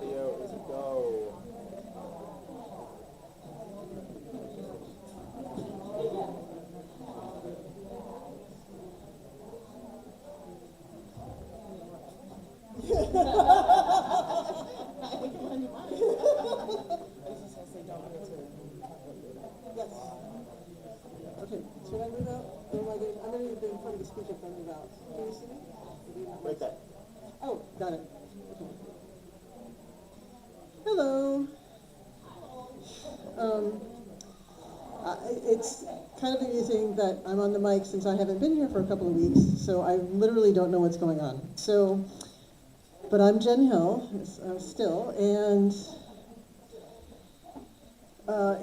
audio is a go. Yes. Okay, should I move out? Or am I going, I'm going to be in front of the speaker if I move out. Can you see me? Or do you not? Right there. Oh, got it. Okay. Hello. Um, it's kind of amusing that I'm on the mic since I haven't been here for a couple of weeks, so I literally don't know what's going on. So, but I'm Jen Hill, still, and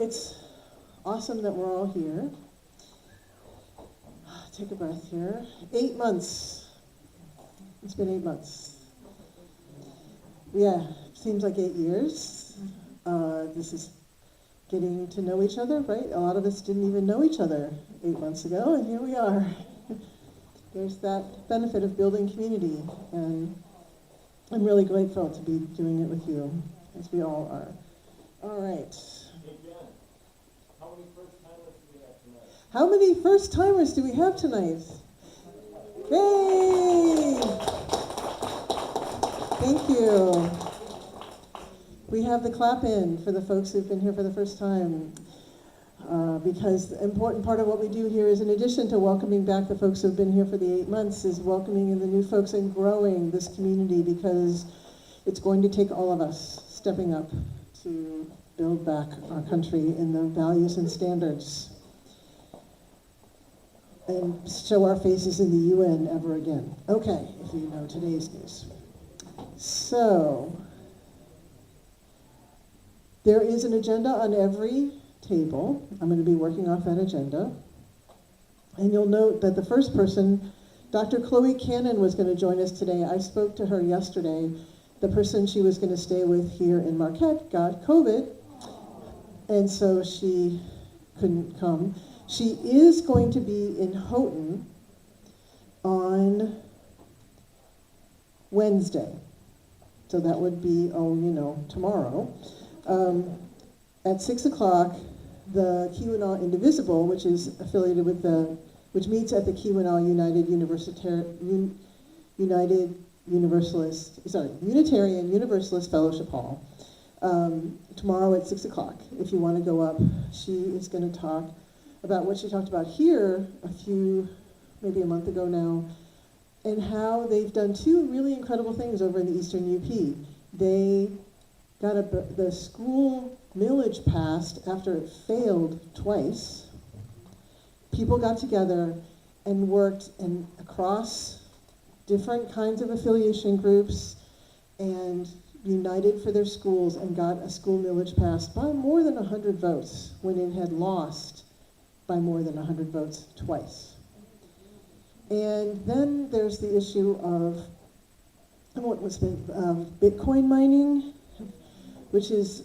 it's awesome that we're all here. Take a breath here. 8 months. It's been 8 months. Yeah, seems like 8 years. This is getting to know each other, right? A lot of us didn't even know each other 8 months ago, and here we are. There's that benefit of building community, and I'm really grateful to be doing it with you, as we all are. All right. How many first-timers do we have tonight? Yay! Thank you. We have the clap in for the folks who've been here for the first time. Because the important part of what we do here is, in addition to welcoming back the folks who've been here for the 8 months, is welcoming in the new folks and growing this community, because it's going to take all of us stepping up to build back our country in the values and standards and show our faces in the UN ever again. Okay, if you know today's news. So, there is an agenda on every table. I'm going to be working off that agenda. And you'll note that the first person, Dr. Chloe Cannon, was going to join us today. I spoke to her yesterday. The person she was going to stay with here in Marquette got COVID, and so she couldn't come. She is going to be in Houghton on Wednesday. So that would be, tomorrow. At 6 o'clock, the Keweenaw Indivisible, which is affiliated with which meets at the Keweenaw Unitarian Universalist Fellowship Hall, tomorrow at 6 o'clock. If you want to go up, she is going to talk about what she talked about here maybe a month ago now, and how they've done two really incredible things over in the Eastern UP. They got the school millage passed after it failed twice. People got together and worked across different kinds of affiliation groups and united for their schools and got a school millage passed by more than 100 votes when it had lost by more than 100 votes twice. And then there's the issue of Bitcoin mining, which is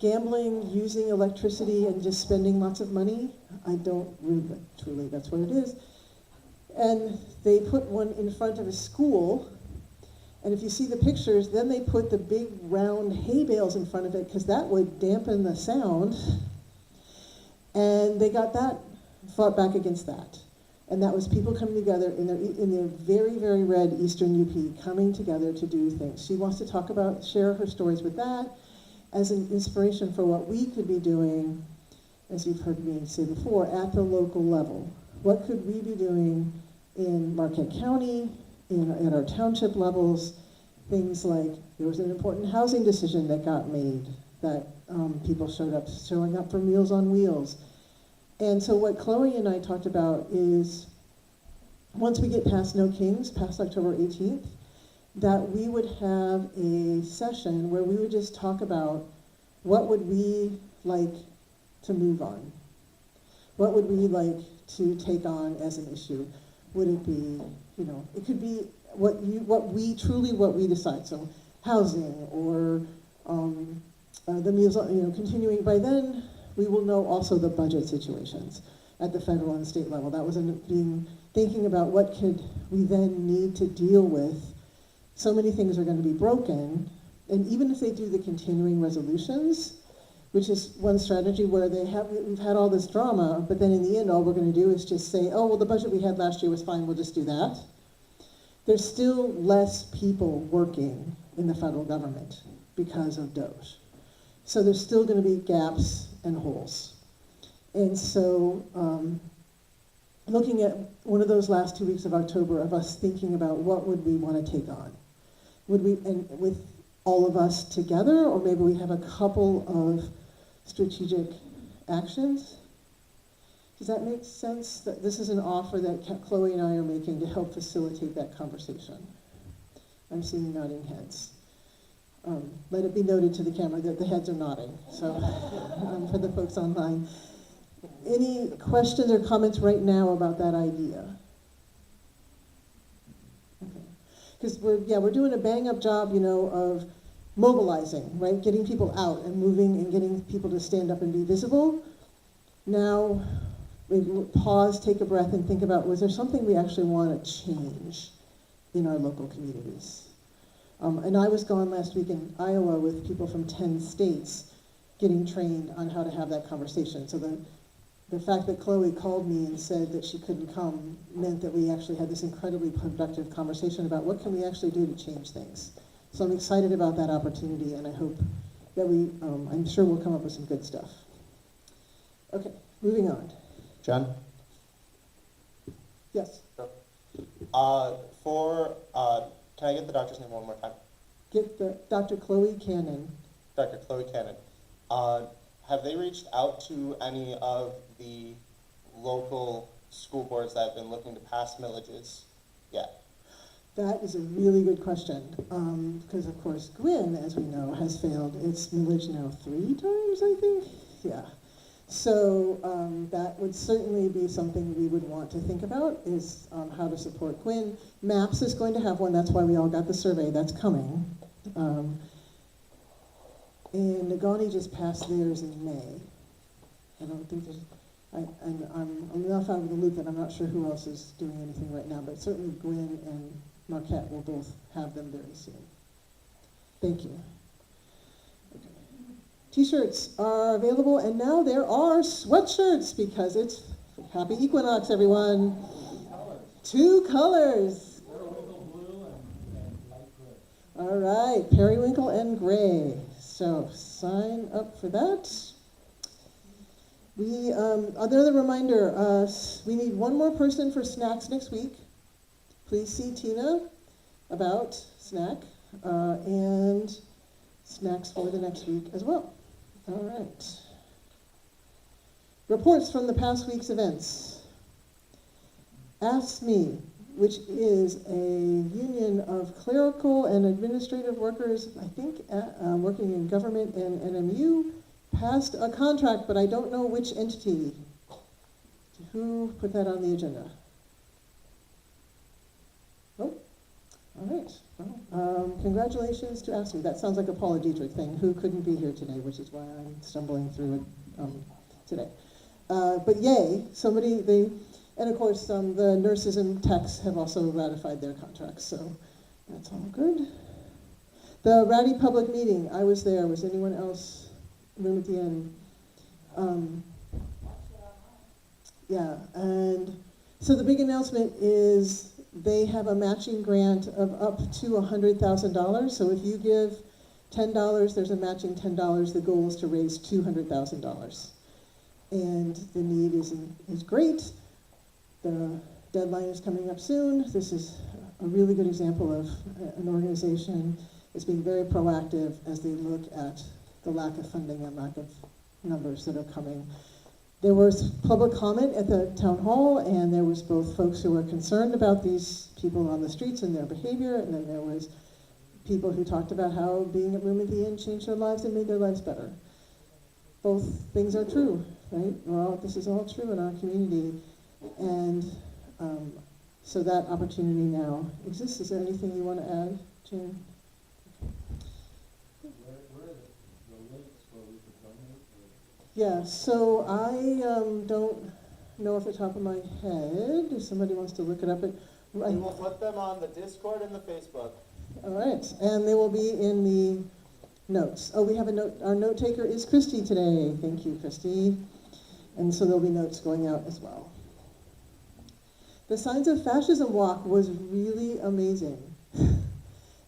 gambling using electricity and just spending lots of money. I don't really, truly, that's what it is. And they put one in front of a school, and if you see the pictures, then they put the big round hay bales in front of it because that would dampen the sound. And they fought back against that. And that was people coming together in their very, very red Eastern UP, coming together to do things. She wants to share her stories with that as an inspiration for what we could be doing, as you've heard me say before, at the local level. What could we be doing in Marquette County, at our township levels? Things like, there was an important housing decision that got made, that people showing up for Meals on Wheels. And so what Chloe and I talked about is, once we get past No Kings, past October 18th, that we would have a session where we would just talk about what would we like to move on? What would we like to take on as an issue? Would it be, it could be what we decide. So housing or the meals, continuing. By then, we will know also the budget situations at the federal and state level. That was thinking about what could we then need to deal with. So many things are going to be broken, And even if they do the continuing resolutions, which is one strategy where we've had all this drama, but then in the end, all we're going to do is just say, oh, well, the budget we had last year was fine, we'll just do that. There's still less people working in the federal government because of DOGE. So there's still going to be gaps and holes. And so looking at one of those last 2 weeks of October of us thinking about what would we want to take on. Would we, and with all of us together, or maybe we have a couple of strategic actions? Does that make sense? That this is an offer that Chloe and I are making to help facilitate that conversation. I'm seeing nodding heads. Let it be noted to the camera that the heads are nodding, so for the folks online. Any questions or comments right now about that idea? Okay. Because we're doing a bang-up job, of mobilizing, right? Getting people out and moving and getting people to stand up and be visible. Now, we pause, take a breath, and think about, was there something we actually want to change in our local communities? And I was gone last week in Iowa with people from 10 states getting trained on how to have that conversation. So the fact that Chloe called me and said that she couldn't come meant that we actually had this incredibly productive conversation about what can we actually do to change things. So I'm excited about that opportunity, and I hope that I'm sure we'll come up with some good stuff. Okay, moving on. John? Yes? Can I get the doctor's name one more time? Get the Dr. Chloe Cannon. Dr. Chloe Cannon. Have they reached out to any of the local school boards that have been looking to pass millages yet? That is a really good question, because of course Gwynn, as we know, has failed its millage now 3 times, I think. Yeah. So that would certainly be something we would want to think about, is how to support Gwynn. MAPS is going to have one, that's why we all got the survey, that's coming. And Nagani just passed theirs in May. I don't think there's, I'm enough out of the loop that I'm not sure who else is doing anything right now, but certainly Gwynn and Marquette will both have them very soon. Thank you. Okay. T-shirts are available, and now there are sweatshirts because it's Happy Equinox, everyone. 2 colors. Periwinkle blue and light gray. All right, periwinkle and gray. So sign up for that. We another reminder, we need 1 more person for snacks next week. Please see Tina about snack and snacks for the next week as well. All right. Reports from the past week's events. Ask Me, which is a union of clerical and administrative workers, I think, working in government and NMU, passed a contract, but I don't know which entity. Who put that on the agenda? Oh, all right. Well, congratulations to Ask Me. That sounds like a Paula Dietrich thing, who couldn't be here today, which is why I'm stumbling through it today. But yay, and of course, the nurses and techs have also ratified their contracts, so that's all good. The Ratty public meeting, I was there. Was anyone else room at the end? Yeah, and so the big announcement is they have a matching grant of up to $100,000. So if you give $10, there's a matching $10. The goal is to raise $200,000. And the need is great. The deadline is coming up soon. This is a really good example of an organization that's being very proactive as they look at the lack of funding and lack of numbers that are coming. There was public comment at the town hall, and there was both folks who were concerned about these people on the streets and their behavior, and then there was people who talked about how being at Room at the Inn changed their lives and made their lives better. Both things are true, right? Well, this is all true in our community, and so that opportunity now exists. Is there anything you want to add, Jane? Where are the links where we could donate? Yeah, so I don't know off the top of my head. If somebody wants to look it up, We will put them on the Discord and the Facebook. All right, and they will be in the notes. Oh, we have a note. Our note taker is Christy today. Thank you, Christy. And so there'll be notes going out as well. The Signs of Fascism walk was really amazing.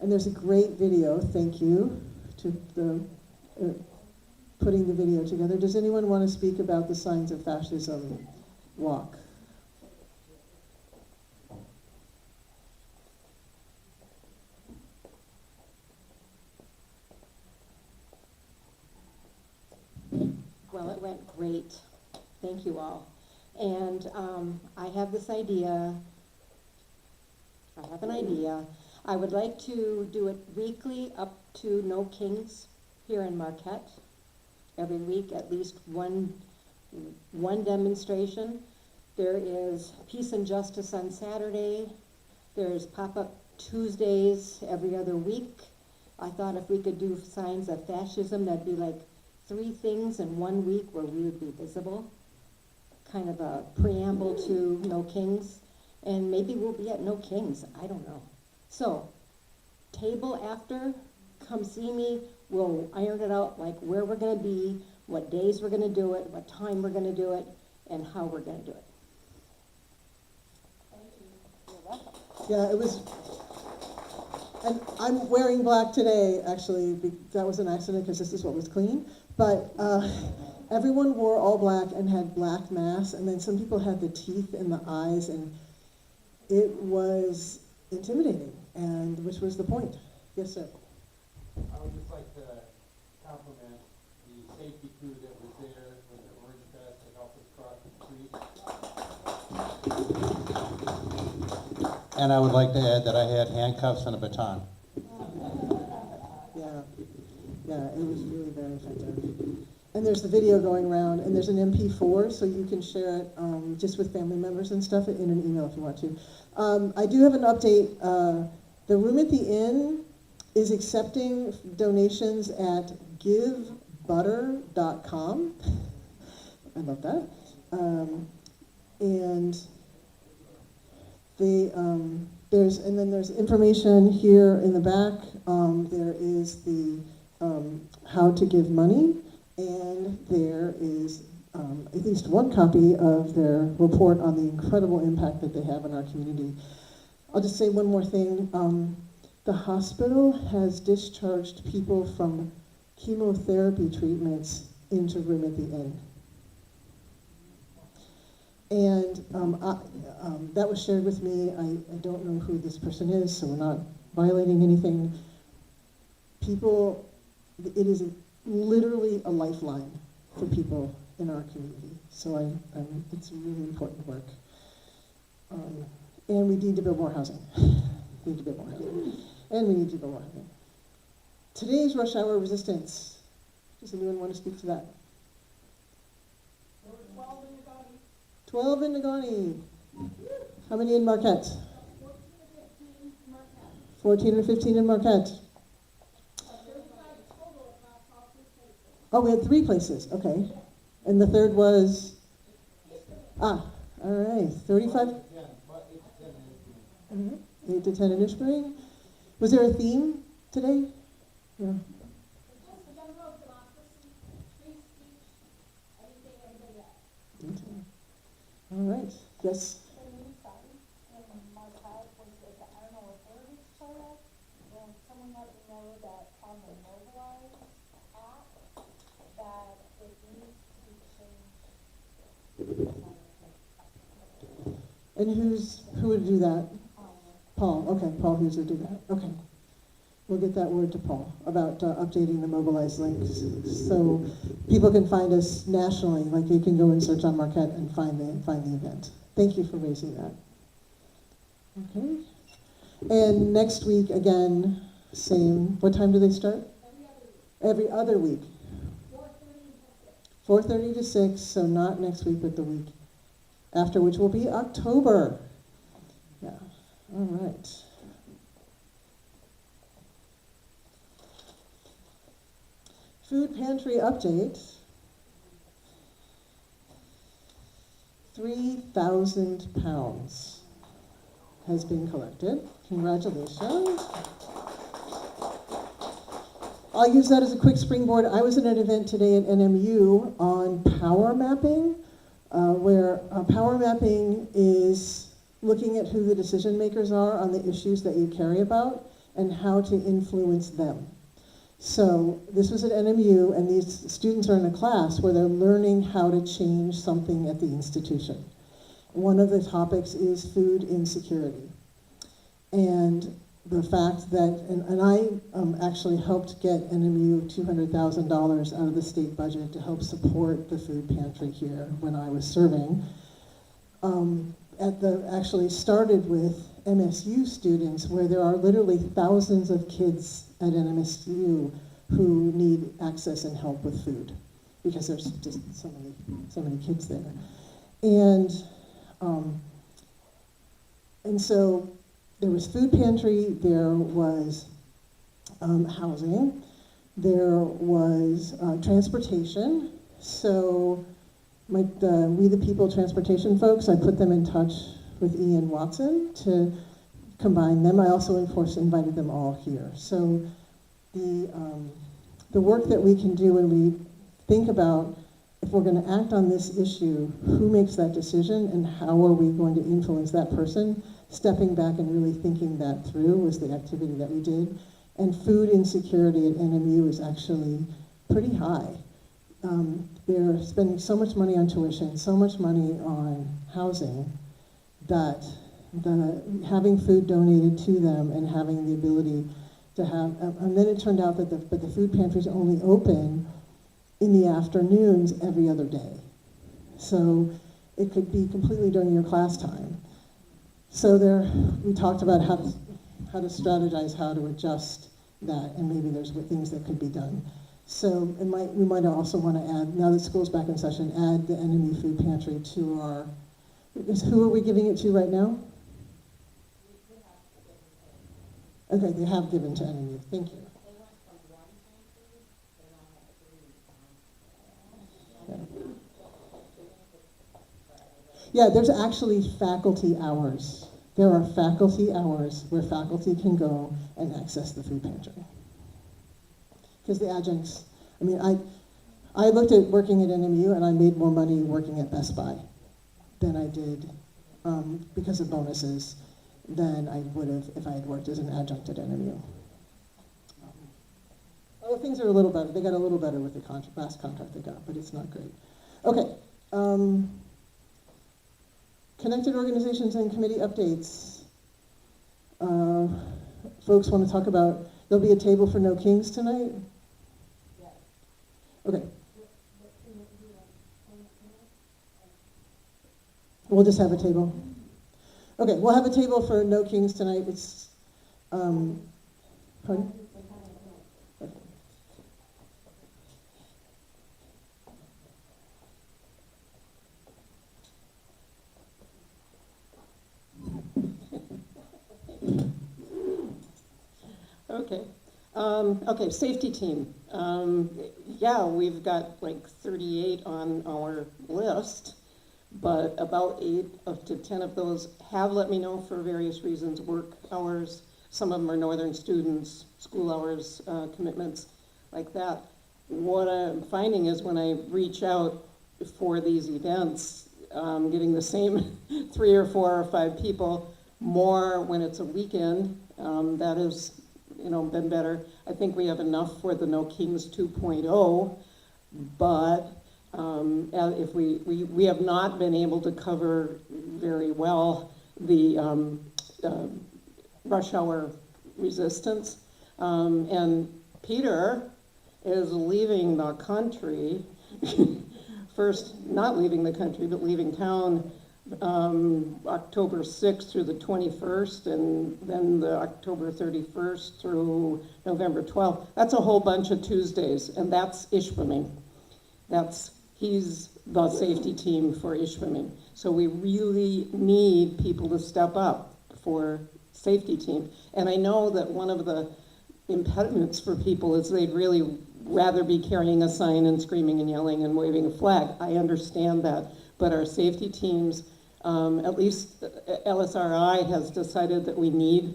And there's a great video. Thank you to the putting the video together. Does anyone want to speak about the Signs of Fascism walk? Well, it went great. Thank you all. And I have this idea. I have an idea. I would like to do it weekly up to No Kings here in Marquette. Every week, at least one demonstration. There is Peace and Justice on Saturday. There's pop-up Tuesdays every other week. I thought if we could do Signs of Fascism, that'd be like 3 things in 1 week where we would be visible. Kind of a preamble to No Kings. And maybe we'll be at No Kings, I don't know. So, table after, come see me. We'll iron it out, like where we're gonna be, what days we're gonna do it, what time we're gonna do it, and how we're gonna do it. Thank you. You're welcome. Yeah, it was, and I'm wearing black today, actually. That was an accident because this is what was clean. But everyone wore all black and had black masks, and then some people had the teeth in the eyes, and it was intimidating, and which was the point. Yes, sir. I would just like to compliment the safety crew that was there with their orange vest to help us cross the street. And I would like to add that I had handcuffs and a baton. Yeah, it was really very effective. And there's the video going around, and there's an MP4, so you can share it just with family members and stuff in an email if you want to. I do have an update. The room at the inn is accepting donations at givebutter.com. I love that. And they, there's information here in the back. There is the how to give money, and there is at least one copy of their report on the incredible impact that they have in our community. I'll just say one more thing. The hospital has discharged people from chemotherapy treatments into room at the inn. And that was shared with me. I don't know who this person is, so we're not violating anything. People, it is literally a lifeline for people in our community. So it's really important work. And we need to build more housing. We need to build more housing. And we need to build more housing. Today's rush hour resistance. Does anyone want to speak to that? 12 in Nagani. How many in Marquette? 14 or 15 in Marquette. Oh, we had 3 places. Okay. And the third was? All right. 35? 8 to 10 in Ishpeming. Was there a theme today? Yeah. Okay. All right. Yes. And who would do that? Paul. Okay, Paul Hughes would do that. Okay. We'll get that word to Paul about updating the mobilized links so people can find us nationally, like you can go and search on Marquette and find the event. Thank you for raising that. Okay. And next week, again, same. What time do they start? Every other week. 4:30 to 6, so not next week, but the week after, which will be October. Yeah. All right. Food pantry update. 3,000 pounds has been collected. Congratulations. I'll use that as a quick springboard. I was at an event today at NMU on power mapping, where power mapping is looking at who the decision makers are on the issues that you care about and how to influence them. So this was at NMU, and these students are in a class where they're learning how to change something at the institution. One of the topics is food insecurity. And the fact that, and I actually helped get NMU $200,000 out of the state budget to help support the food pantry here when I was serving. Actually started with MSU students, where there are literally thousands of kids at MSU who need access and help with food, because there's just so many kids there. And so there was food pantry, there was housing, there was transportation. So we the People transportation folks, I put them in touch with Ian Watson to combine them. I also, of course, invited them all here. So the work that we can do when we think about, if we're going to act on this issue, who makes that decision and how are we going to influence that person, stepping back and really thinking that through was the activity that we did. And food insecurity at NMU is actually pretty high. They're spending so much money on tuition, so much money on housing, that having food donated to them and having the ability to have, and then it turned out that the food pantries only open in the afternoons every other day. So it could be completely during your class time. So we talked about how to strategize, how to adjust that, and maybe there's things that could be done. So we might also want to add, now that school's back in session, add the NMU food pantry to our, who are we giving it to right now? Okay, they have given to NMU, thank you. Yeah, there's actually faculty hours. There are faculty hours where faculty can go and access the food pantry. Because the adjuncts, I mean, I looked at working at NMU and I made more money working at Best Buy than I did because of bonuses than I would have if I had worked as an adjunct at NMU. Other things are a little better. They got a little better with the last contract they got, but it's not great. Okay. Connected organizations and committee updates. Folks want to talk about, there'll be a table for No Kings tonight? Yes. Okay. We'll just have a table. Okay, we'll have a table for No Kings tonight. It's, pardon? Okay. Okay, safety team. Yeah, we've got like 38 on our list, but about 8 to 10 of those have let me know for various reasons, work hours. Some of them are northern students, school hours, commitments like that. What I'm finding is when I reach out for these events, getting the same 3 or 4 or 5 people, more when it's a weekend. That has, been better. I think we have enough for the No Kings 2.0, but if we have not been able to cover very well the rush hour resistance. And Peter is leaving the country, first not leaving the country, but leaving town October 6th through the 21st, and then the October 31st through November 12th. That's a whole bunch of Tuesdays, and that's Ishpeming. He's the safety team for Ishpeming. So we really need people to step up for safety team. And I know that one of the impediments for people is they'd really rather be carrying a sign and screaming and yelling and waving a flag. I understand that, but our safety teams, at least LSRI has decided that we need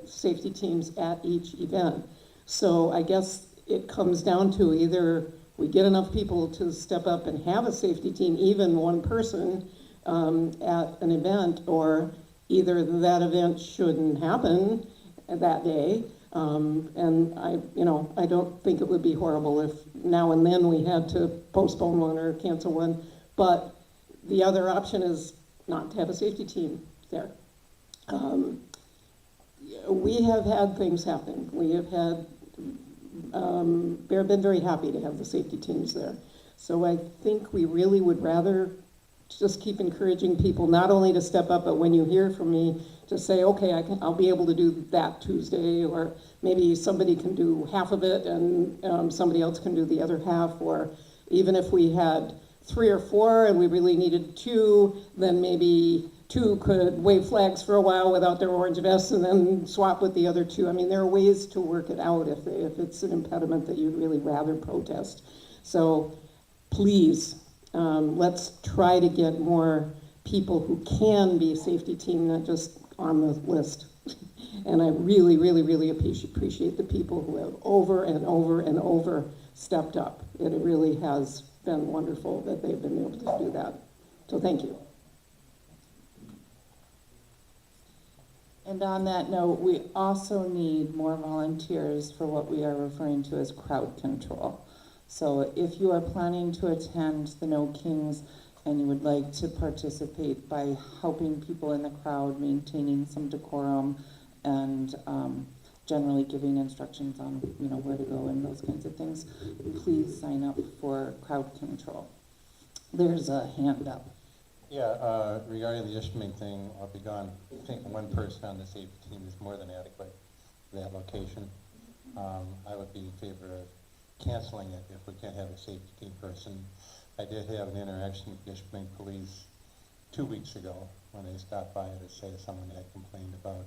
safety teams at each event. So I guess it comes down to either we get enough people to step up and have a safety team, even one person, at an event, or either that event shouldn't happen that day. And I don't think it would be horrible if now and then we had to postpone one or cancel one. But the other option is not to have a safety team there. We have had things happen. We have had, been very happy to have the safety teams there. So I think we really would rather just keep encouraging people not only to step up, but when you hear from me, to say, okay, I'll be able to do that Tuesday, or maybe somebody can do half of it and somebody else can do the other half, or even if we had 3 or 4 and we really needed 2, then maybe 2 could wave flags for a while without their orange vests and then swap with the other 2. I mean, there are ways to work it out if it's an impediment that you'd really rather protest. So please, let's try to get more people who can be a safety team, not just on the list. And I really, really, really appreciate the people who have over and over and over stepped up. It really has been wonderful that they've been able to do that. So thank you. And on that note, we also need more volunteers for what we are referring to as crowd control. So if you are planning to attend the No Kings and you would like to participate by helping people in the crowd, maintaining some decorum, and generally giving instructions on where to go and those kinds of things, please sign up for crowd control. There's a hand up. Yeah, regarding the Ishpeming thing, I'll be gone. I think one person on the safety team is more than adequate for that location. I would be in favor of canceling it if we can't have a safety team person. I did have an interaction with the Ishpeming police 2 weeks ago when they stopped by to say someone had complained about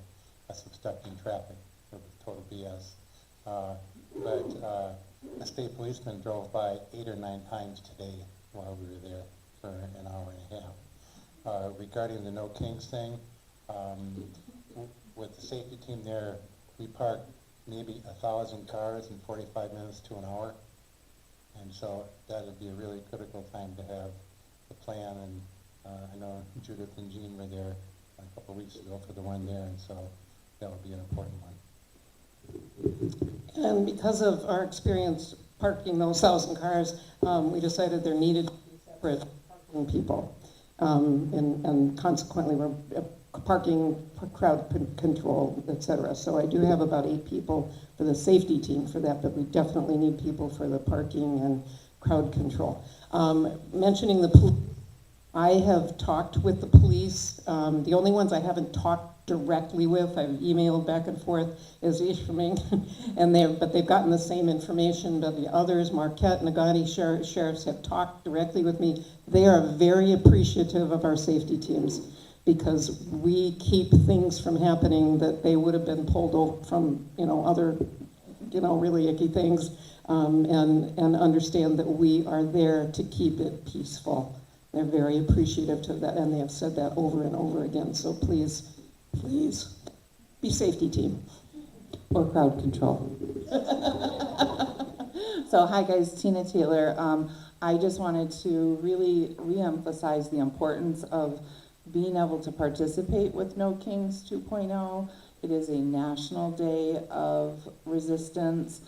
us obstructing traffic. It was total BS. But a state policeman drove by 8 or 9 times today while we were there for an hour and a half. Regarding the No Kings thing, with the safety team there, we park maybe 1,000 cars in 45 minutes to an hour. And so that would be a really critical time to have the plan. And I know Judith and Jean were there a couple of weeks ago for the one there, and so that would be an important one. And because of our experience parking those 1,000 cars, we decided there needed to be separate parking people. And consequently, we're parking, crowd control, et cetera. So I do have about 8 people for the safety team for that, but we definitely need people for the parking and crowd control. Mentioning the police, I have talked with the police. The only ones I haven't talked directly with, I've emailed back and forth, is Ishpeming, but they've gotten the same information. But the others, Marquette and Nagani sheriffs, have talked directly with me. They are very appreciative of our safety teams, because we keep things from happening that they would have been pulled over from, other, really icky things, and understand that we are there to keep it peaceful. They're very appreciative to that, and they have said that over and over again. So please, please, be safety team. Or crowd control. So hi guys, Tina Taylor. I just wanted to really reemphasize the importance of being able to participate with No Kings 2.0. It is a national day of resistance.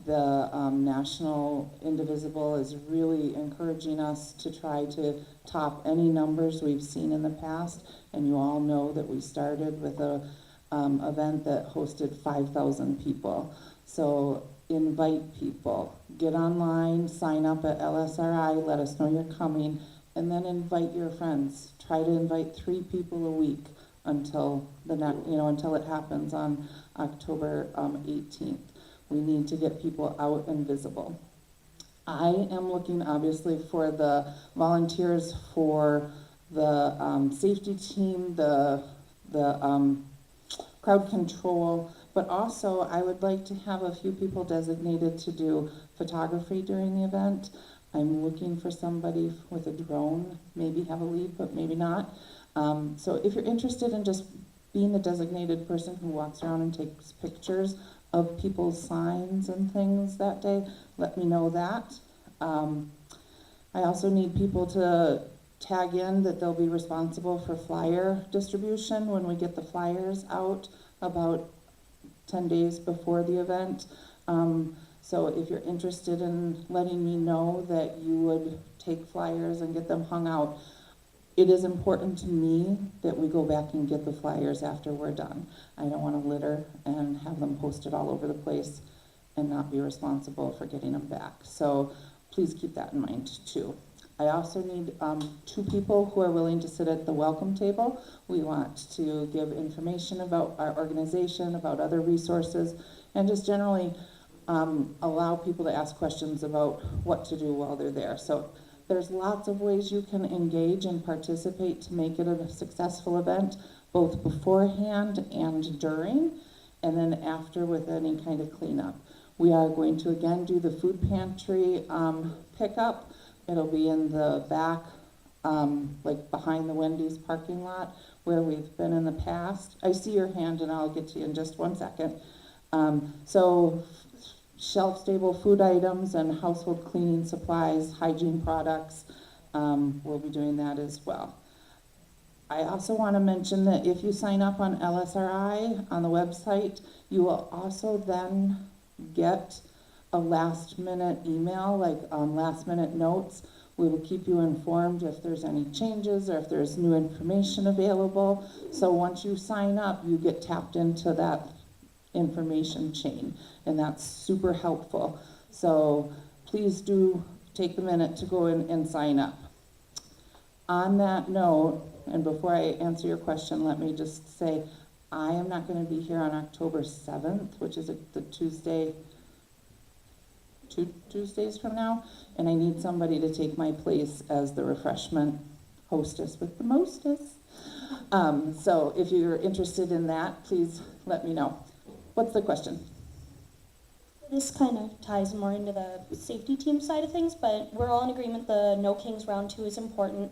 The National Indivisible is really encouraging us to try to top any numbers we've seen in the past. And you all know that we started with a event that hosted 5,000 people. So invite people, get online, sign up at LSRI, let us know you're coming, and then invite your friends. Try to invite 3 people a week until until it happens on October 18th. We need to get people out and visible. I am looking obviously for the volunteers for the safety team, the crowd control, but also I would like to have a few people designated to do photography during the event. I'm looking for somebody with a drone, maybe have a lead, but maybe not. So if you're interested in just being the designated person who walks around and takes pictures, of people's signs and things that day, let me know that. I also need people to tag in that they'll be responsible for flyer distribution when we get the flyers out about 10 days before the event. So if you're interested in letting me know that you would take flyers and get them hung out, it is important to me that we go back and get the flyers after we're done. I don't want to litter and have them posted all over the place and not be responsible for getting them back. So please keep that in mind too. I also need 2 people who are willing to sit at the welcome table. We want to give information about our organization, about other resources, and just generally allow people to ask questions about what to do while they're there. So there's lots of ways you can engage and participate to make it a successful event, both beforehand and during, and then after with any kind of cleanup. We are going to again do the food pantry pickup. It'll be in the back, like behind the Wendy's parking lot where we've been in the past. I see your hand and I'll get to you in just one second. So shelf-stable food items and household cleaning supplies, hygiene products, we'll be doing that as well. I also want to mention that if you sign up on LSRI on the website, you will also then get a last-minute email, like last-minute notes. We will keep you informed if there's any changes or if there's new information available. So once you sign up, you get tapped into that information chain, and that's super helpful. So please do take the minute to go in and sign up. On that note, and before I answer your question, let me just say I am not going to be here on October 7th, which is the Tuesday, 2 Tuesdays from now, and I need somebody to take my place as the refreshment hostess with the mostest. So if you're interested in that, please let me know. What's the question? This kind of ties more into the safety team side of things, but we're all in agreement the No Kings Round 2 is important.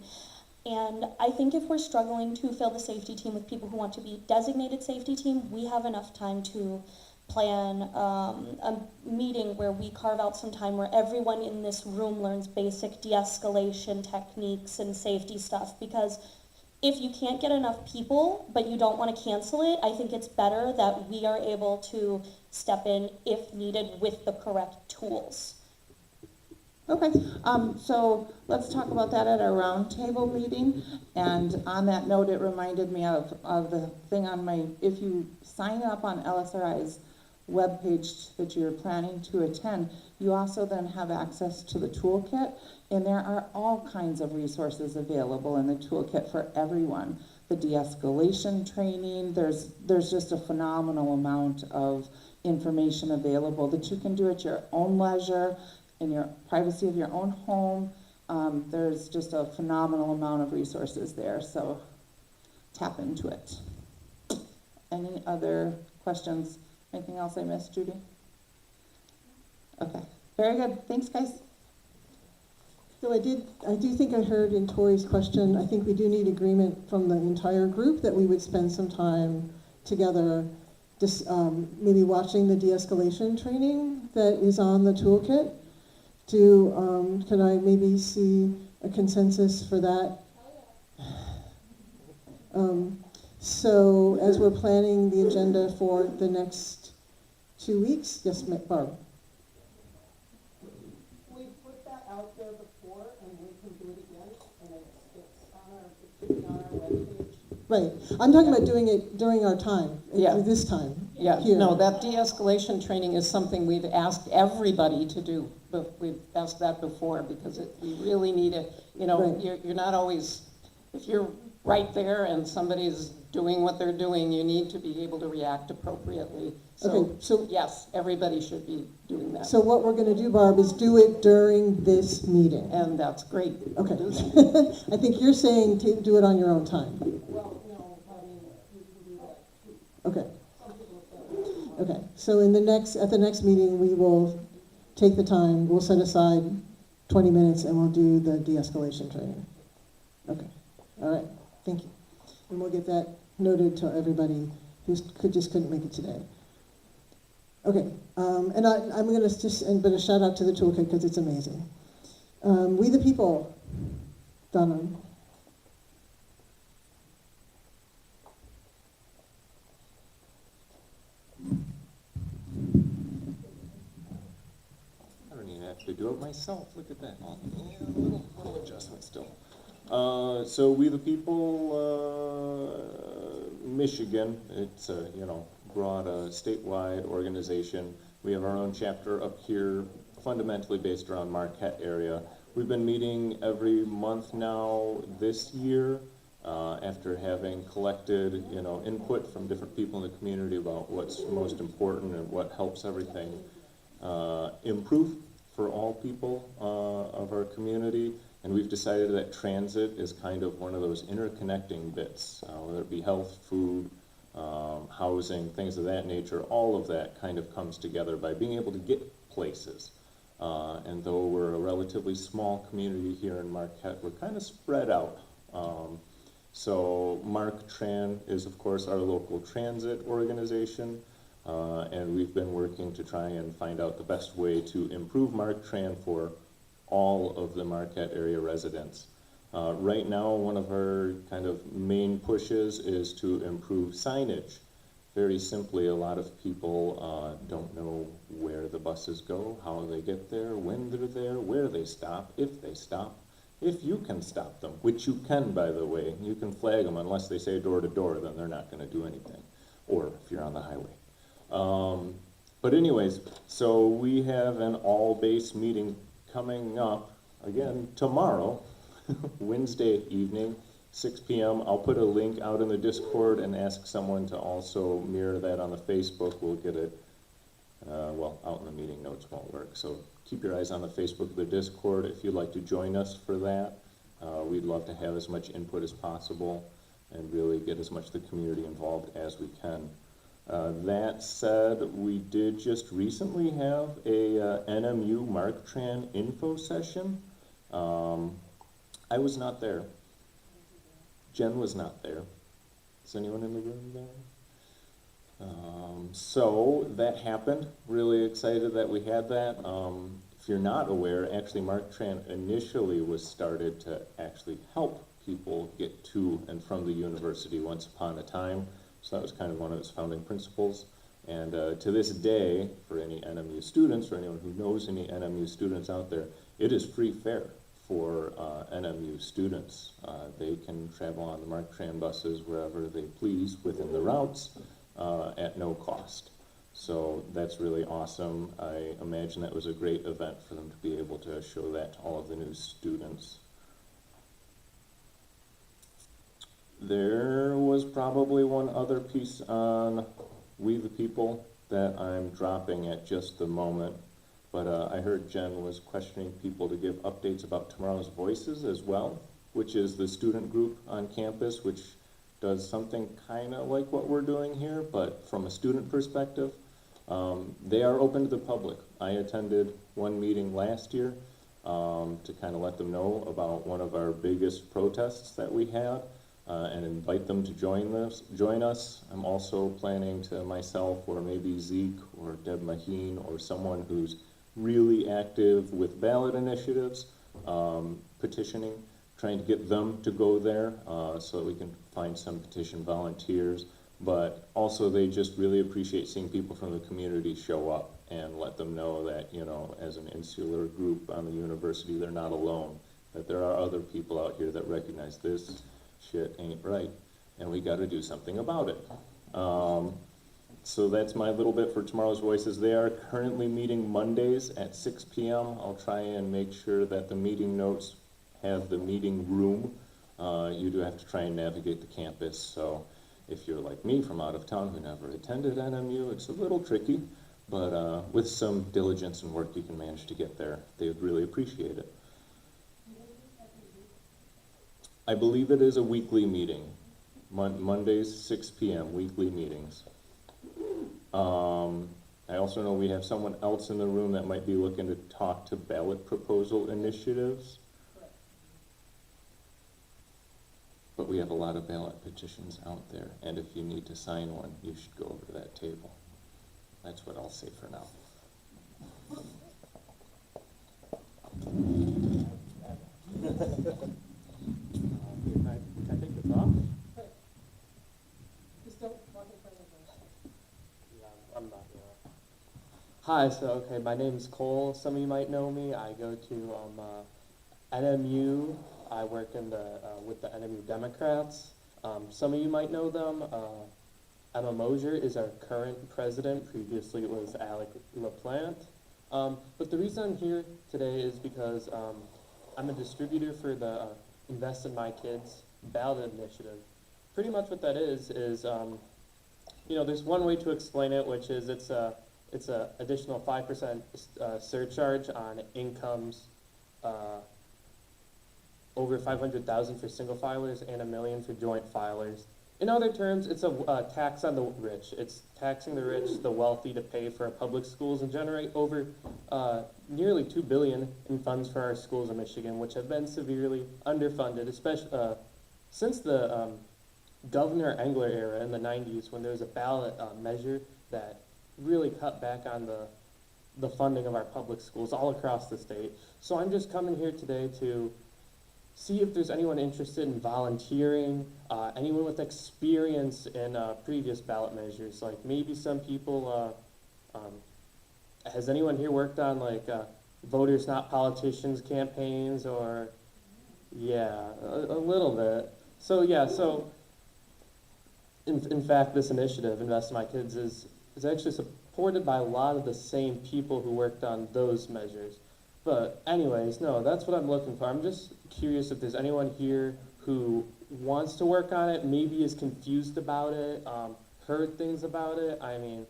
And I think if we're struggling to fill the safety team with people who want to be designated safety team, we have enough time to plan a meeting where we carve out some time where everyone in this room learns basic de-escalation techniques and safety stuff. Because if you can't get enough people, but you don't want to cancel it, I think it's better that we are able to step in if needed with the correct tools. Okay, so let's talk about that at our roundtable meeting. And on that note, it reminded me of the thing on my, if you sign up on LSRI's webpage that you're planning to attend, you also then have access to the toolkit, and there are all kinds of resources available in the toolkit for everyone. The de-escalation training, there's just a phenomenal amount of information available that you can do at your own leisure, in your privacy of your own home. There's just a phenomenal amount of resources there, so tap into it. Any other questions? Anything else I missed, Judy? Okay, very good. Thanks, guys. So I do think I heard in Tori's question, I think we do need agreement from the entire group that we would spend some time together, just maybe watching the de-escalation training that is on the toolkit. Can I maybe see a consensus for that? So as we're planning the agenda for the next 2 weeks, yes, Barb. We put that out there before, and we can do it again, and it should be on our webpage. Right, I'm talking about doing it during our time, Yeah. this time. Yeah, here. no, that de-escalation training is something we've asked everybody to do, but we've asked that before, because we really need it, Right. you're not always, if you're right there and somebody's doing what they're doing, you need to be able to react appropriately. Okay, so- yes, everybody should be doing that. So what we're gonna do, Barb, is do it during this meeting. And that's great. Okay. Do that. I think you're saying do it on your own time. Well, no, I mean, you can do that. Okay, Some people have done it. okay. So at the next meeting, we will take the time, we'll set aside 20 minutes and we'll do the de-escalation training. Okay, all right, thank you. And we'll get that noted to everybody who just couldn't make it today. Okay, and I'm gonna just, but a shout out to the toolkit because it's amazing. We the People, Donna. I don't even have to do it myself. Look at that. Oh, yeah, little adjustment still. So We the People, Michigan, it's a, broad, statewide organization. We have our own chapter up here, fundamentally based around Marquette area. We've been meeting every month now this year, after having collected, input from different people in the community about what's most important and what helps everything improve for all people of our community. And we've decided that transit is kind of one of those interconnecting bits, whether it be health, food, housing, things of that nature. All of that kind of comes together by being able to get places. And though we're a relatively small community here in Marquette, we're kind of spread out. So MarkTran is, of course, our local transit organization. And we've been working to try and find out the best way to improve MarkTran for all of the Marquette area residents. Right now, one of our kind of main pushes is to improve signage. Very simply, a lot of people don't know where the buses go, how they get there, when they're there, where they stop, if you can stop them, which you can, by the way. You can flag them unless they say door to door, then they're not going to do anything, or if you're on the highway. But anyways, so we have an all-base meeting coming up, again, tomorrow, Wednesday evening, 6 p.m. I'll put a link out in the Discord and ask someone to also mirror that on the Facebook. We'll get it, out in the meeting notes won't work. So keep your eyes on the Facebook or the Discord if you'd like to join us for that. We'd love to have as much input as possible and really get as much of the community involved as we can. That said, we did just recently have a NMU MarkTran info session. I was not there. Jen was not there. Is anyone in the room there? So that happened. Really excited that we had that. If you're not aware, actually MarkTran initially was started to actually help people get to and from the university once upon a time. So that was kind of one of its founding principles. And to this day, for any NMU students or anyone who knows any NMU students out there, it is free fare for NMU students. They can travel on the MarkTran buses wherever they please within the routes at no cost. So that's really awesome. I imagine that was a great event for them to be able to show that to all of the new students. There was probably one other piece on We the People that I'm dropping at just the moment, but I heard Jen was questioning people to give updates about Tomorrow's Voices as well, which is the student group on campus, which does something kind of like what we're doing here, but from a student perspective. They are open to the public. I attended one meeting last year to kind of let them know about one of our biggest protests that we had. And invite them to join us. I'm also planning to myself or maybe Zeke or Deb Maheen or someone who's really active with ballot initiatives, petitioning, trying to get them to go there so that we can find some petition volunteers. But also they just really appreciate seeing people from the community show up and let them know that, as an insular group on the university, they're not alone, that there are other people out here that recognize this shit ain't right, and we got to do something about it. So that's my little bit for Tomorrow's Voices. They are currently meeting Mondays at 6 p.m. I'll try and make sure that the meeting notes have the meeting room. You do have to try and navigate the campus, so if you're like me from out of town who never attended NMU, it's a little tricky, but with some diligence and work you can manage to get there. They would really appreciate it. I believe it is a weekly meeting. Mondays, 6 p.m., weekly meetings. I also know we have someone else in the room that might be looking to talk to ballot proposal initiatives. But we have a lot of ballot petitions out there, and if you need to sign one, you should go over to that table. That's what I'll say for now. Can I take this off? Just don't walk in front of them. Yeah, I'm not gonna. Hi, so okay, my name's Cole. Some of you might know me. I go to NMU. I work in the with the NMU Democrats. Some of you might know them. Emma Mosier is our current president. Previously, it was Alec LaPlante. But the reason I'm here today is because I'm a distributor for the Invest in My Kids ballot initiative. Pretty much what that is you know, there's one way to explain it, which is it's a additional 5% surcharge on incomes over 500,000 for single filers and $1 million for joint filers. In other terms, it's a tax on the rich. It's taxing the rich, the wealthy, to pay for our public schools and generate over nearly $2 billion in funds for our schools in Michigan, which have been severely underfunded, especially since the Governor Engler era in the 90s, when there was a ballot measure that really cut back on the funding of our public schools all across the state. So I'm just coming here today to see if there's anyone interested in volunteering, anyone with experience in previous ballot measures. Like maybe some people, has anyone here worked on like voters not politicians campaigns, or, yeah, a little bit. So yeah, so in fact, this initiative, Invest in My Kids, is actually supported by a lot of the same people who worked on those measures. But anyways, no, that's what I'm looking for. I'm just curious if there's anyone here who wants to work on it, maybe is confused about it, heard things about it. I mean,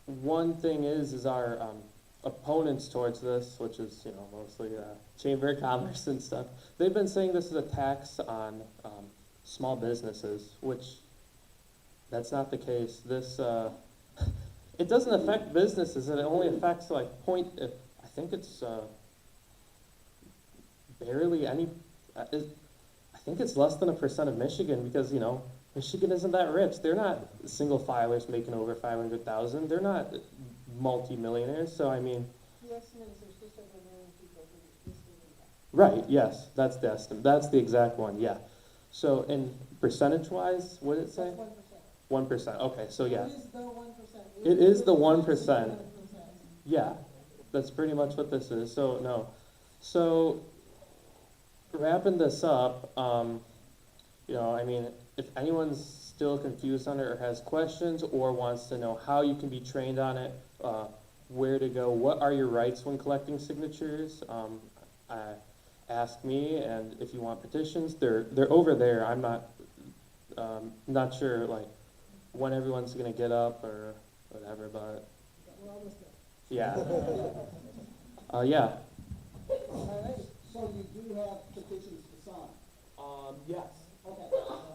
one thing is our opponents towards this, which is, you know, mostly Chamber of Commerce and stuff, they've been saying this is a tax on small businesses, which that's not the case. This, it doesn't affect businesses, and it only affects like I think it's barely any, I think it's less than 1% of Michigan, because, you know, Michigan isn't that rich. They're not single filers making over 500,000. They're not multi-millionaires. So, I mean. The estimate is there's just over 1 million people who this will impact. Right, yes, that's the estimate. That's the exact one, yeah. So, in percentage-wise, what did it say? 1%. 1%, okay, so yeah. It is the 1%. It is the 1%. 1%. Yeah, that's pretty much what this is. So, no. So, wrapping this up, you know, I mean, if anyone's still confused on it or has questions or wants to know how you can be trained on it, where to go, what are your rights when collecting signatures, ask me. And if you want petitions, they're over there. I'm not sure like when everyone's gonna get up or whatever, but We're almost there. yeah. Yeah. All right, so you do have petitions to sign? Yes. Okay,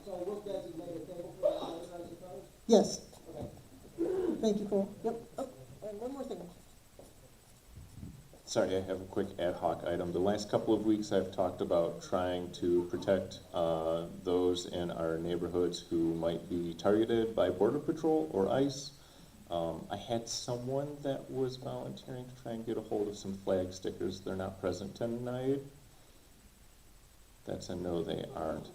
so we'll designate a table for that later, I suppose? Yes, Okay. thank you, Cole. Yep. Oh, and one more thing. Sorry, I have a quick ad hoc item. The last couple of weeks I've talked about trying to protect those in our neighborhoods who might be targeted by Border Patrol or ICE. I had someone that was volunteering to try and get a hold of some flag stickers. They're not present tonight. That's a no, they aren't.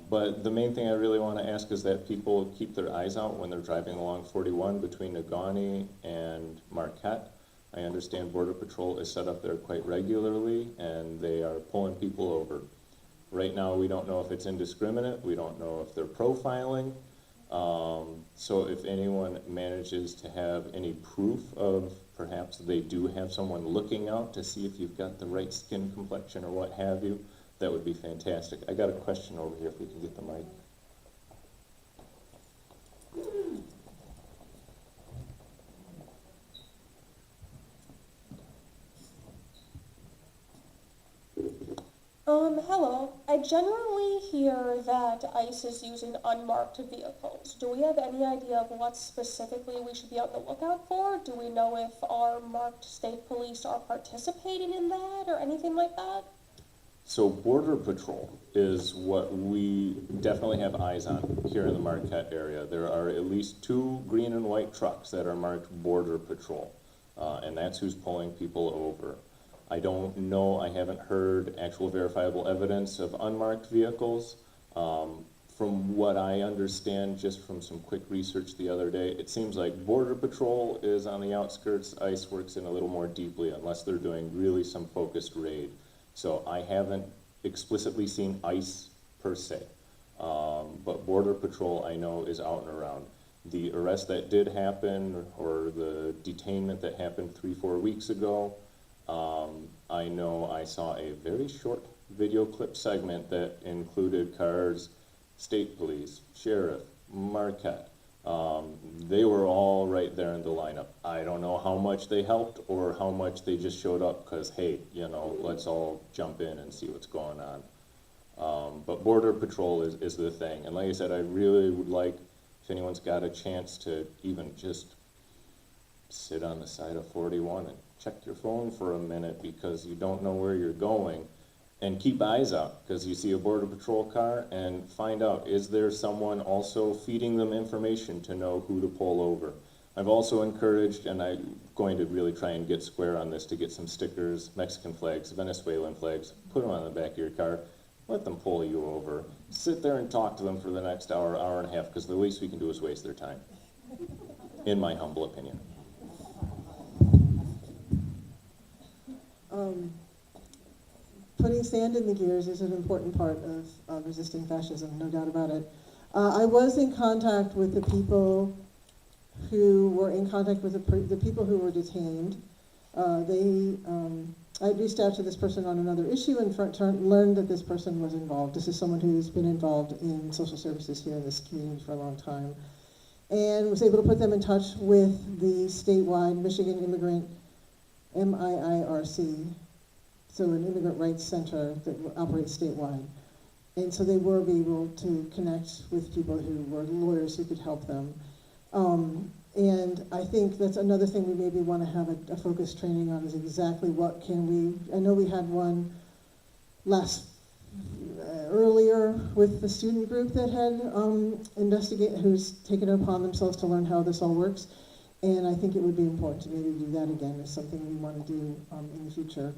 But the main thing I really want to ask is that people keep their eyes out when they're driving along 41 between Negaunee and Marquette. I understand Border Patrol is set up there quite regularly, and they are pulling people over. Right now, we don't know if it's indiscriminate. We don't know if they're profiling. So if anyone manages to have any proof of perhaps they do have someone looking out to see if you've got the right skin complexion or what have you, that would be fantastic. I got a question over here if we can get the mic. Hello. I generally hear that ICE is using unmarked vehicles. Do we have any idea of what specifically we should be on the lookout for? Do we know if our marked state police are participating in that or anything like that? So Border Patrol is what we definitely have eyes on here in the Marquette area. There are at least 2 green and white trucks that are marked Border Patrol, and that's who's pulling people over. I don't know, I haven't heard actual verifiable evidence of unmarked vehicles. From what I understand, just from some quick research the other day, it seems like Border Patrol is on the outskirts, ICE works in a little more deeply unless they're doing really some focused raid. So I haven't explicitly seen ICE per se, but Border Patrol I know is out and around. The arrest that did happen, or the detainment that happened 3-4 weeks ago, I know I saw a very short video clip segment that included cars, state police, sheriff, Marquette. They were all right there in the lineup. I don't know how much they helped or how much they just showed up because, hey, you know, let's all jump in and see what's going on. But Border Patrol is the thing. And like I said, I really would like, if anyone's got a chance to even just sit on the side of 41 and check your phone for a minute because you don't know where you're going. And keep eyes out, because you see a Border Patrol car, and find out, is there someone also feeding them information to know who to pull over? I've also encouraged, and I'm going to really try and get square on this, to get some stickers, Mexican flags, Venezuelan flags, put them on the back of your car, let them pull you over. Sit there and talk to them for the next hour, hour and a half, because the least we can do is waste their time, in my humble opinion. Putting sand in the gears is an important part of resisting fascism, no doubt about it. I was in contact with the people who were in contact with the people who were detained. I reached out to this person on another issue and learned that this person was involved. This is someone who's been involved in social services here in this community for a long time, and was able to put them in touch with the statewide Michigan Immigrant, MIIRC, so an immigrant rights center that operates statewide. And so they were able to connect with people who were lawyers who could help them. And I think that's another thing we maybe want to have a focused training on, is exactly what can we, I know we had one earlier with the student group that had who's taken it upon themselves to learn how this all works. And I think it would be important to maybe do that again as something we want to do in the future,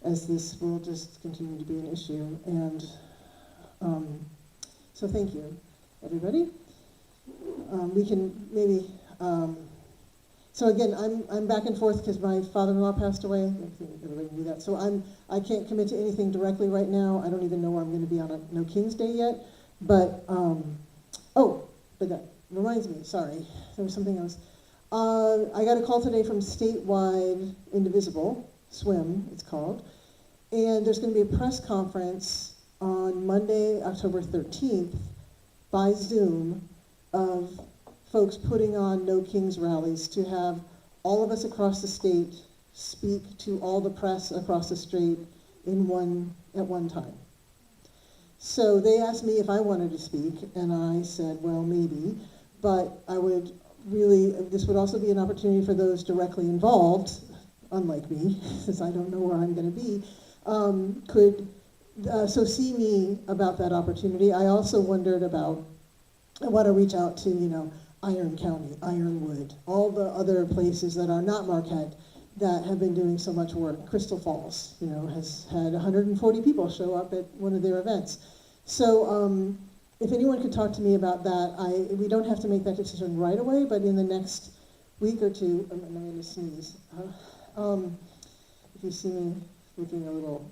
as this will just continue to be an issue. And so thank you, everybody. We can maybe, so again, I'm back and forth because my father-in-law passed away. I think everybody knew that. So I can't commit to anything directly right now. I don't even know where I'm going to be on a No King's Day yet. But, but that reminds me, sorry, there was something else. I got a call today from statewide Indivisible, SWIM it's called, and there's going to be a press conference on Monday, October 13th, by Zoom, of folks putting on No Kings rallies to have all of us across the state speak to all the press across the state at one time. So they asked me if I wanted to speak, and I said, well, maybe, but I would really, this would also be an opportunity for those directly involved, unlike me, since I don't know where I'm going to be, so see me about that opportunity. I also wondered about, I want to reach out to, Iron County, Ironwood, all the other places that are not Marquette that have been doing so much work. Crystal Falls, has had 140 people show up at one of their events. So if anyone could talk to me about that, we don't have to make that decision right away, but in the next week or two, I'm going to sneeze. If you see me looking a little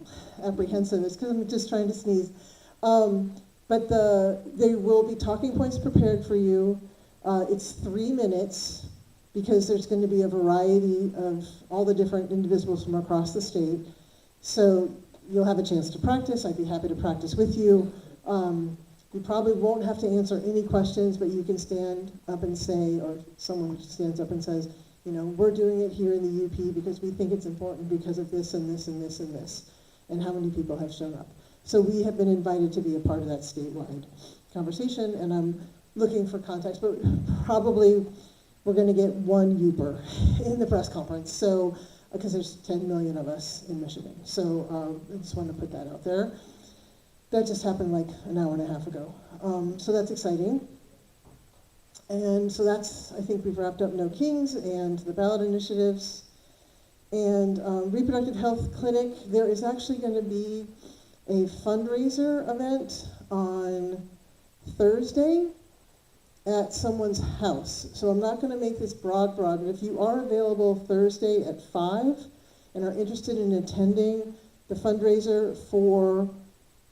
apprehensive, it's because I'm just trying to sneeze. But there will be talking points prepared for you. It's 3 minutes, because there's going to be a variety of all the different individuals from across the state. So you'll have a chance to practice. I'd be happy to practice with you. You probably won't have to answer any questions, but you can stand up and say, or someone stands up and says, we're doing it here in the UP because we think it's important because of this and this and this and this, and how many people have shown up. So we have been invited to be a part of that statewide conversation, and I'm looking for contacts, but probably we're going to get one Yooper in the press conference. So because there's 10 million of us in Michigan. So I just wanted to put that out there. That just happened like an hour and a half ago. So that's exciting. And so that's, I think we've wrapped up No Kings and the ballot initiatives. And reproductive health clinic, there is actually going to be a fundraiser event on Thursday at someone's house. So I'm not going to make this broad, but if you are available Thursday at 5 and are interested in attending the fundraiser for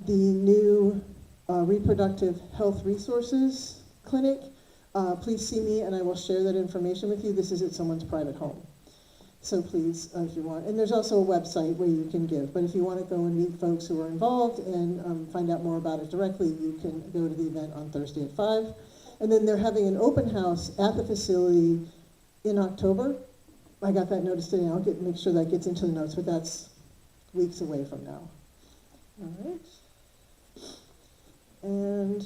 the new reproductive health resources clinic, please see me and I will share that information with you. This is at someone's private home. So please, if you want. And there's also a website where you can give. But if you want to go and meet folks who are involved and find out more about it directly, you can go to the event on Thursday at 5. And then they're having an open house at the facility in October. I got that notice today. I'll make sure that gets into the notes, but that's weeks away from now. All right. And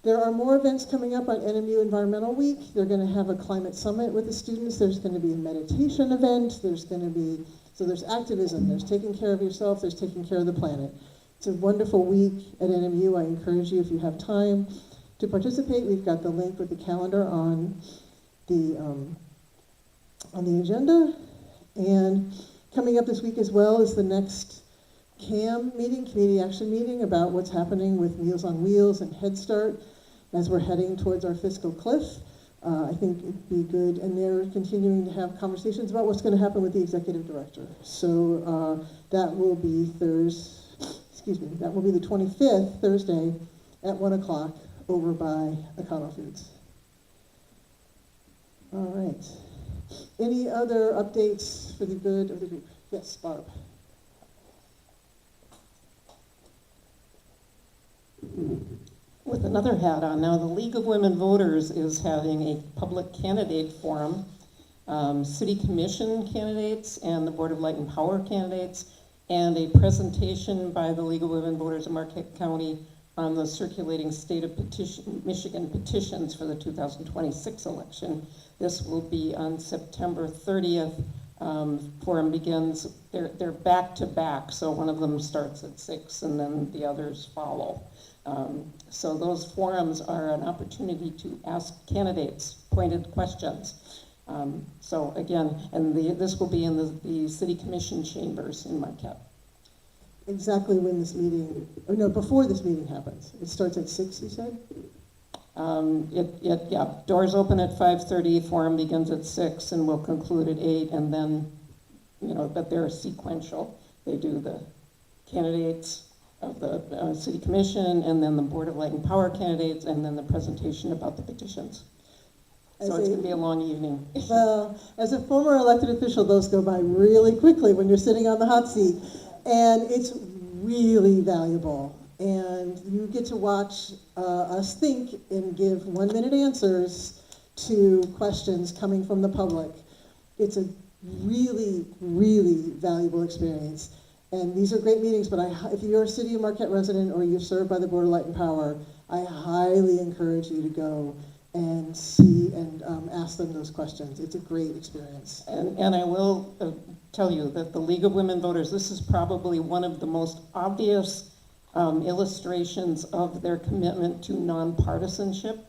there are more events coming up on NMU Environmental Week. They're going to have a climate summit with the students. There's going to be a meditation event. There's going to be, so there's activism. There's taking care of yourself. There's taking care of the planet. It's a wonderful week at NMU. I encourage you, if you have time, to participate. We've got the link with the calendar on the agenda. And coming up this week as well is the next CAM meeting, Community Action Meeting, about what's happening with Meals on Wheels and Head Start as we're heading towards our fiscal cliff. I think it'd be good, and they're continuing to have conversations about what's going to happen with the executive director. So that will be that will be the 25th, Thursday, at 1 o'clock over by Econo Foods. All right. Any other updates for the good of the group? Yes, Barb. With another hat on now, the League of Women Voters is having a public candidate forum. City Commission candidates and the Board of Light and Power candidates, and a presentation by the League of Women Voters of Marquette County on the circulating state of Michigan petitions for the 2026 election. This will be on September 30th. Forum begins, they're back to back, so one of them starts at 6 and then the others follow. So those forums are an opportunity to ask candidates pointed questions. So again, and this will be in the City Commission chambers in Marquette. Exactly when this meeting, or no, before this meeting happens. It starts at 6, you said? Yeah, doors open at 5:30, forum begins at 6 and will conclude at 8, and then, but they're sequential. They do the candidates of the City Commission, and then the Board of Light and Power candidates, and then the presentation about the petitions. So it's going to be a long evening. Well, as a former elected official, those go by really quickly when you're sitting on the hot seat. And it's really valuable. And you get to watch us think and give 1-minute answers to questions coming from the public. It's a really, really valuable experience. And these are great meetings, but if you're a City of Marquette resident or you're served by the Board of Light and Power, I highly encourage you to go and see and ask them those questions. It's a great experience. And I will tell you that the League of Women Voters, this is probably one of the most obvious illustrations of their commitment to nonpartisanship.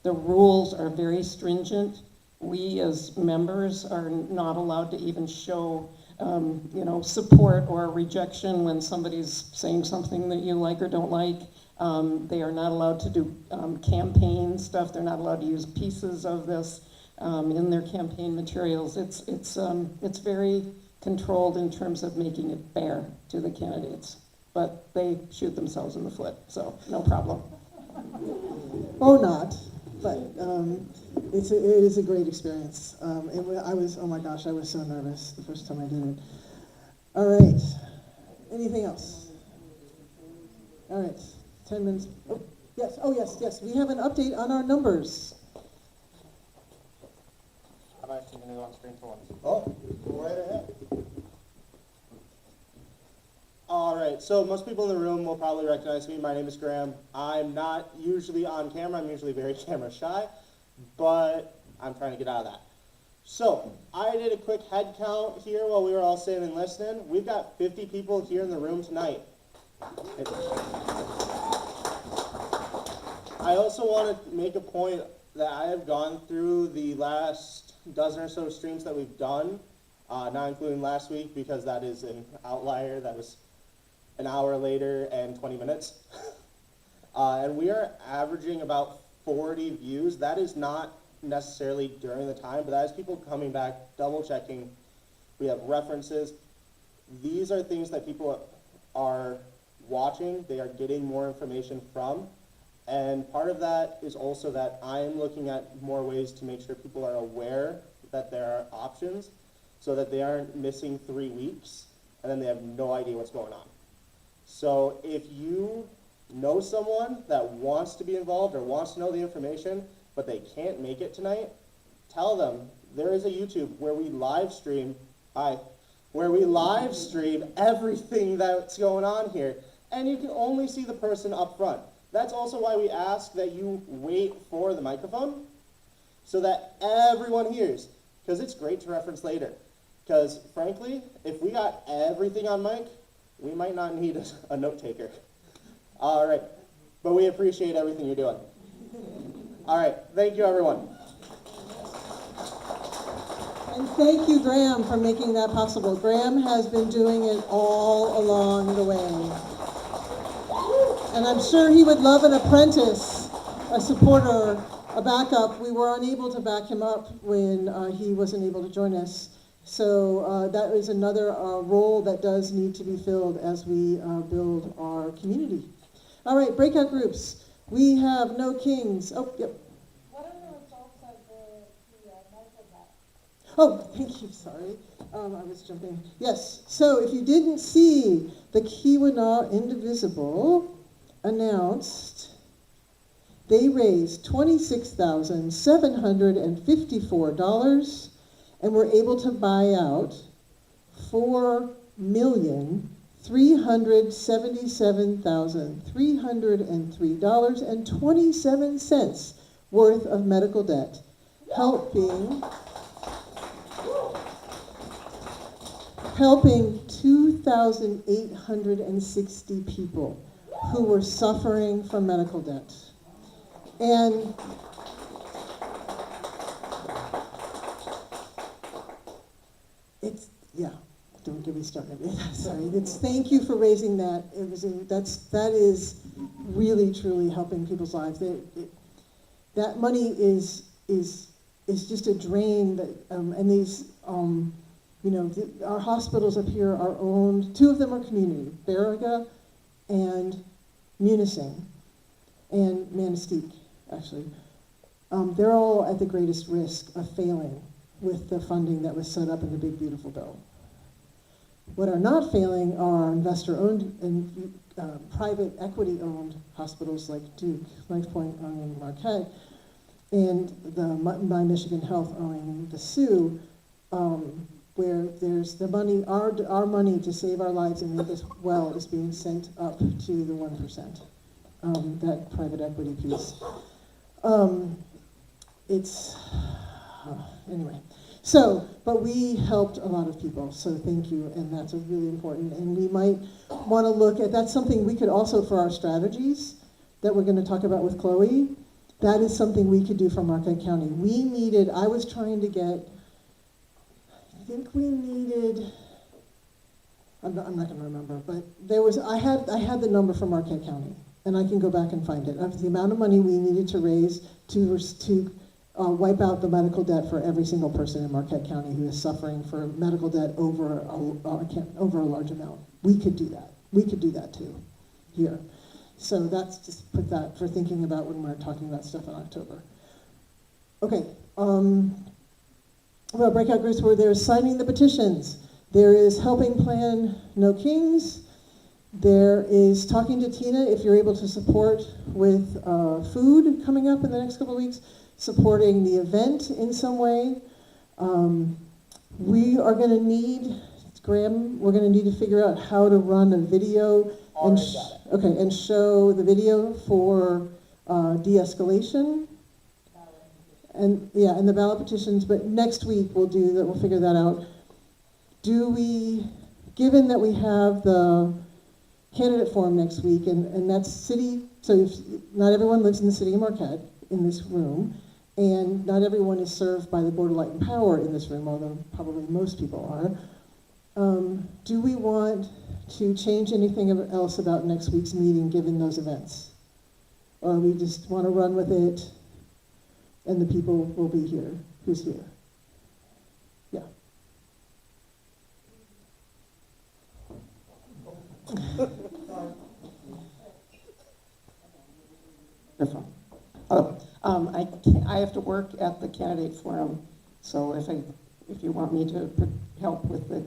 The rules are very stringent. We as members are not allowed to even show support or rejection when somebody's saying something that you like or don't like. They are not allowed to do campaign stuff. They're not allowed to use pieces of this in their campaign materials. It's very controlled in terms of making it fair to the candidates. But they shoot themselves in the foot, so no problem. Or not, but it is a great experience. I was, oh my gosh, I was so nervous the first time I did it. All right, anything else? All right, 10 minutes. Oh yes, we have an update on our numbers. I'm actually going to go on screen for once. Oh, go right ahead. All right, so most people in the room will probably recognize me. My name is Graham. I'm not usually on camera. I'm usually very camera shy, but I'm trying to get out of that. So, I did a quick head count here while we were all sitting and listening. We've got 50 people here in the room tonight. I also want to make a point that I have gone through the last dozen or so streams that we've done, not including last week because that is an outlier. That was an hour later and 20 minutes. And we are averaging about 40 views. That is not necessarily during the time, but that is people coming back, double checking. We have references. These are things that people are watching. They are getting more information from. And part of that is also that I'm looking at more ways to make sure people are aware that there are options so that they aren't missing 3 weeks and then they have no idea what's going on. So if you know someone that wants to be involved or wants to know the information, but they can't make it tonight, tell them there is a YouTube where we live stream, everything that's going on here, and you can only see the person up front. That's also why we ask that you wait for the microphone so that everyone hears, because it's great to reference later. Because frankly, if we got everything on mic, we might not need a note taker. All right, but we appreciate everything you're doing. All right, thank you everyone. And thank you, Graham, for making that possible. Graham has been doing it all along the way. And I'm sure he would love an apprentice, a supporter, a backup. We were unable to back him up when he wasn't able to join us. So that is another role that does need to be filled as we build our community. All right, breakout groups. We have no kings. Oh, yep. What are the results of the medical debt? Oh, thank you, sorry. I was jumping. Yes, so if you didn't see, the Keweenaw Indivisible announced they raised $26,754 and were able to buy out $4,377,303.27 worth of medical debt, helping 2,860 people who were suffering from medical debt. And it's, yeah, don't get me started. Sorry, it's, thank you for raising that. That is really, truly helping people's lives. That money is just a drain that, and these, our hospitals up here are owned, 2 of them are community, Baraga and Munising, and Manistee, actually. They're all at the greatest risk of failing with the funding that was set up in the big, beautiful bill. What are not failing are our investor-owned and private equity-owned hospitals like Duke, LifePoint owning Marquette, and My Michigan Health owning the Sioux, where there's the money, our money to save our lives and make us well is being sent up to the 1%, that private equity piece. Anyway. So, but we helped a lot of people, so thank you, and that's really important. And we might want to look at, that's something we could also, for our strategies that we're going to talk about with Chloe, that is something we could do for Marquette County. I was trying to get, I think we needed, I'm not going to remember, but I had the number for Marquette County, and I can go back and find it, of the amount of money we needed to raise to wipe out the medical debt for every single person in Marquette County who is suffering for medical debt over a large amount. We could do that. We could do that too, here. So that's just put that for thinking about when we're talking about stuff in October. Okay, well, breakout groups where there's signing the petitions. There is helping plan No Kings. There is talking to Tina if you're able to support with food coming up in the next couple of weeks, supporting the event in some way. We are going to need, Graham, we're going to need to figure out how to run a video and show the video for de-escalation. And, yeah, and the ballot petitions, but next week we'll figure that out. Given that we have the candidate forum next week, and that's so if, not everyone lives in the city of Marquette in this room, and not everyone is served by the Board of Light and Power in this room, although probably most people are. Do we want to change anything else about next week's meeting given those events? Or we just want to run with it and the people will be here? Who's here? Yeah. I have to work at the candidate forum, so if you want me to help with the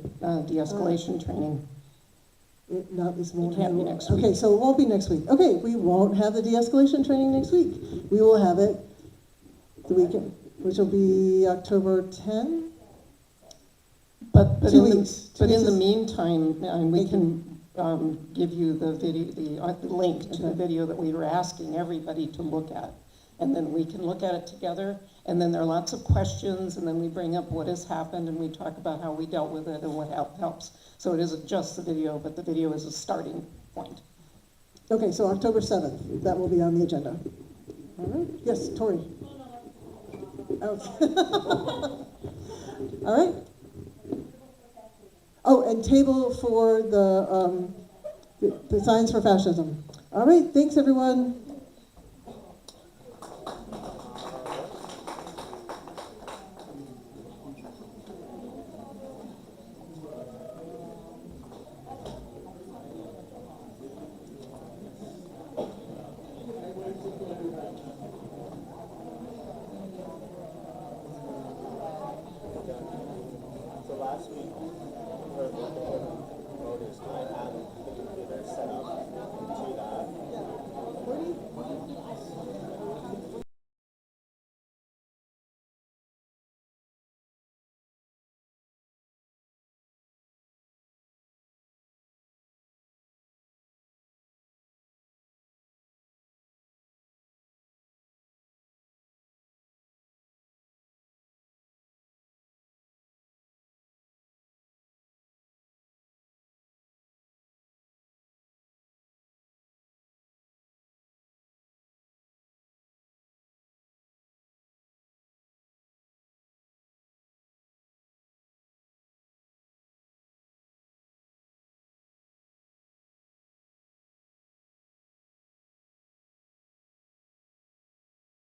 de-escalation training. Not this morning. It can't be next week. Okay, so it won't be next week. Okay, we won't have the de-escalation training next week. We will have it the weekend, which will be October 10. But in the is- meantime, we can give you the video, the link to the video that we were asking everybody to look at. And then we can look at it together, and then there are lots of questions, and then we bring up what has happened, and we talk about how we dealt with it and what helps. So it isn't just the video, but the video is a starting point. Okay, so October 7th, that will be on the agenda. All right, yes, Tori. Oh. All right. Oh, and table for the Signs for Fascism. All right, thanks everyone. So last week, for the voters, I had the computer set up to that.